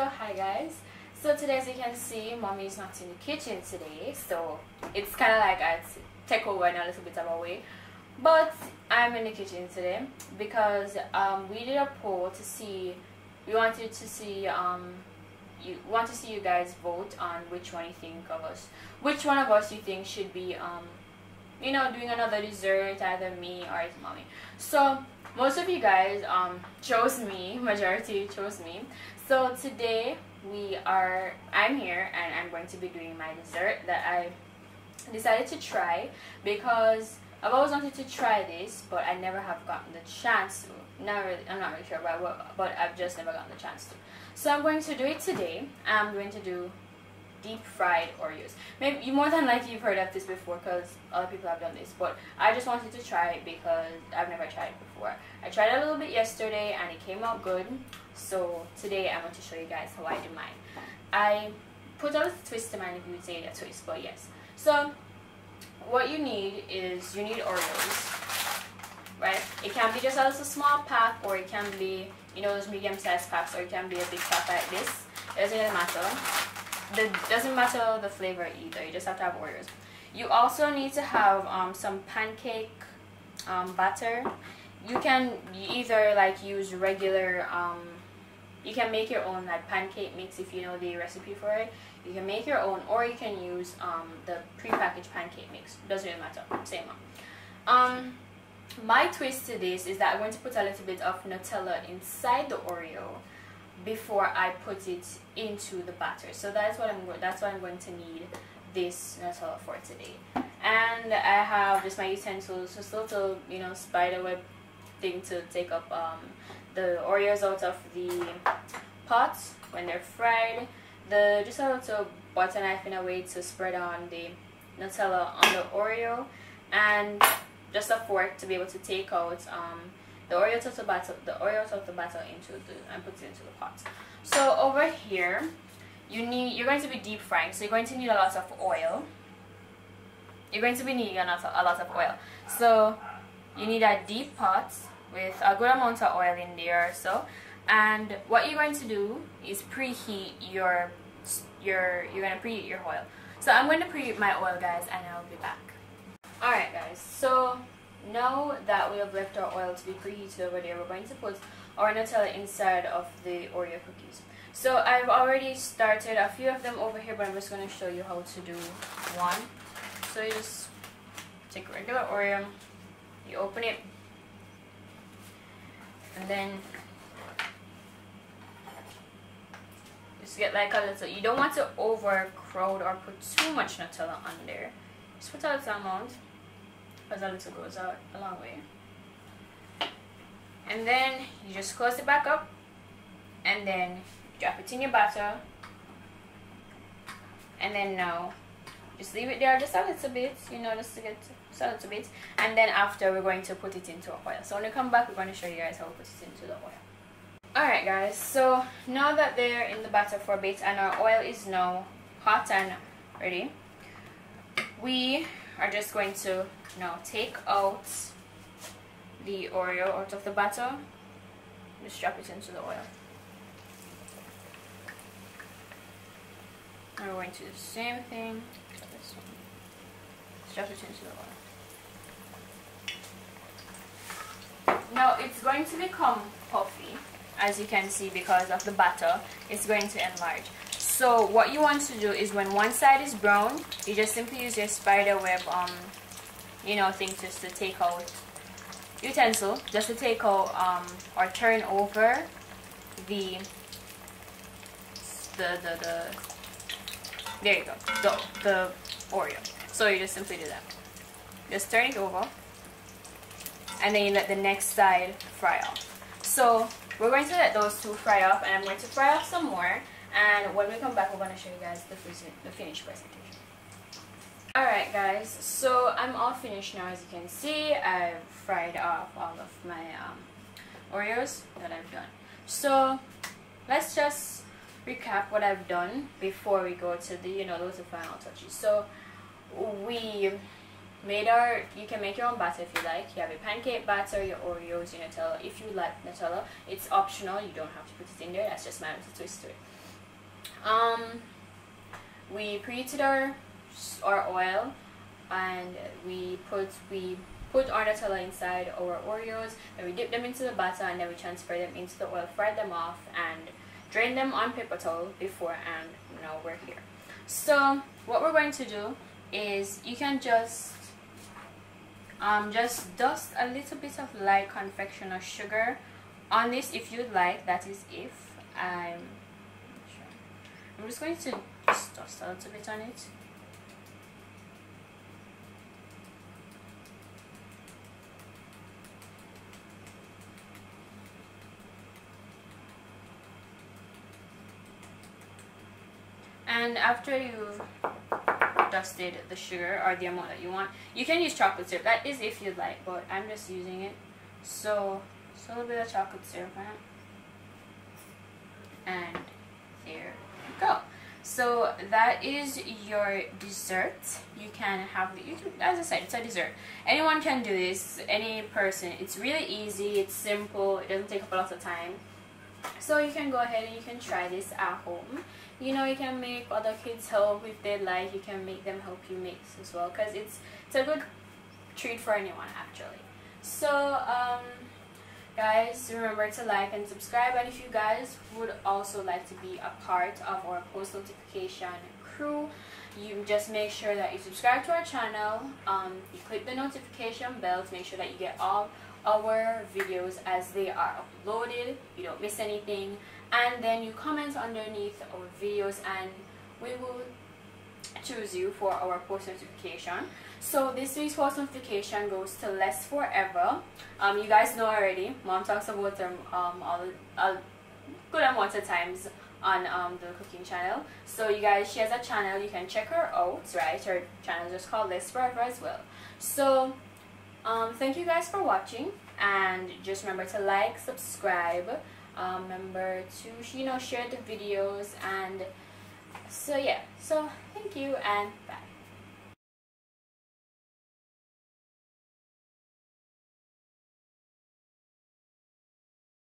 Hi guys. So today, as you can see, mommy is not in the kitchen today, so it's kind of like I take over in a little bit of a way. But I'm in the kitchen today because we did a poll to see, we wanted to see you guys vote on which one you think of us, which one of us you think should be doing another dessert, either me or it's mommy. So most of you guys chose me, majority chose me. So today I'm here and I'm going to be doing my dessert that I decided to try because I've always wanted to try this, but I never have gotten the chance to. I'm not really sure why, but I've just never gotten the chance to. So I'm going to do it today. I'm going to do deep fried Oreos. Maybe more than likely you've heard of this before because other people have done this, but I just wanted to try it because I've never tried it before. I tried it a little bit yesterday and it came out good. So today I want to show you guys how I do mine. I put a little twist to mine, if you would say a twist, but yes. So what you need is Oreos, right? It can be just a little small pack, or it can be those medium-sized packs, or it can be a big pack like this. It doesn't really matter. Doesn't matter the flavor either. You just have to have Oreos. You also need to have some pancake batter. You can either like use regular you can make your own like pancake mix if you know the recipe for it. You can make your own, or you can use the pre-packaged pancake mix. Doesn't really matter. Same one. My twist to this is that I'm going to put a little bit of Nutella inside the Oreo before I put it into the batter. So that's what I'm going to need this Nutella for today. And I have just my utensils, just a little spider web thing to take up the Oreos out of the pot when they're fried. Just a little butter knife in a way to spread on the Nutella on the Oreo, and just a fork to be able to take out the Oreos of the batter and put it into the pot. So over here, you're going to be deep frying, so you're going to need a lot of oil. You're going to be needing a lot of oil. So you need a deep pot with a good amount of oil in there or so. And what you're going to do is preheat you're going to preheat your oil. So I'm going to preheat my oil, guys, and I'll be back. Alright guys, so now that we have left our oil to be preheated over there, we're going to put our Nutella inside of the Oreo cookies. So I've already started a few of them over here, but I'm just going to show you how to do one. So you just take a regular Oreo, you open it, and then just get like a little, you don't want to overcrowd or put too much Nutella on there. Just put a little amount, because a little goes out a long way. And then you just close it back up, and then drop it in your batter. And then now, just leave it there just a little bit, just to get just a little bit. And then after, we're going to put it into oil. So when we come back, we're going to show you guys how we put it into the oil. Alright guys, so now that they're in the batter for a bit and our oil is now hot and ready, we are just going to now take out the Oreo out of the batter. Just drop it into the oil. And we're going to do the same thing. Just drop it into the oil. Now it's going to become puffy, as you can see, because of the batter. It's going to enlarge. So what you want to do is, when one side is brown, you just simply use your spider web thing just to take out utensil, just to take out or turn over the there you go, the Oreo. So you just simply do that. Just turn it over, and then you let the next side fry off. So we're going to let those two fry off, and I'm going to fry off some more. And when we come back, we're going to show you guys the finished presentation. Alright guys, so I'm all finished now. As you can see, I've fried off all of my Oreos that I've done. So let's just recap what I've done before we go to the those are final touches. So we made you can make your own batter if you like. You have your pancake batter, your Oreos, your Nutella. If you like Nutella, it's optional. You don't have to put it in there. That's just my little twist to it. We preheated our oil, and we put our Nutella inside our Oreos, and we dip them into the batter, and then we transfer them into the oil, fry them off, and drain them on paper towel before, and now we're here. So what we're going to do is you can just dust a little bit of light confectioner sugar on this if you'd like. That is if I'm just going to just dust a little bit on it. And after you've dusted the sugar, or the amount that you want, you can use chocolate syrup. That is if you'd like, but I'm just using it. So a little bit of chocolate syrup on it. And there you go. So that is your dessert. You can have, as I said, it's a dessert. Anyone can do this, any person. It's really easy, it's simple, it doesn't take up a lot of time. So you can go ahead and you can try this at home. You know, you can make other kids help if they like. You can make them help you make this as well, because it's a good treat for anyone actually. So guys, remember to like and subscribe, and if you guys would also like to be a part of our post notification crew, you just make sure that you subscribe to our channel. You click the notification bell to make sure that you get all our videos as they are uploaded, you don't miss anything, and then you comment underneath our videos and we will choose you for our post notification. So this week's post notification goes to Less Forever. You guys know already, Mom talks about them a good amount of times on the cooking channel. So you guys, she has a channel, you can check her out, right? Her channel is just called Less Forever as well. So thank you guys for watching, and just remember to like, subscribe, remember to, you know, share the videos, and so yeah, so thank you and bye.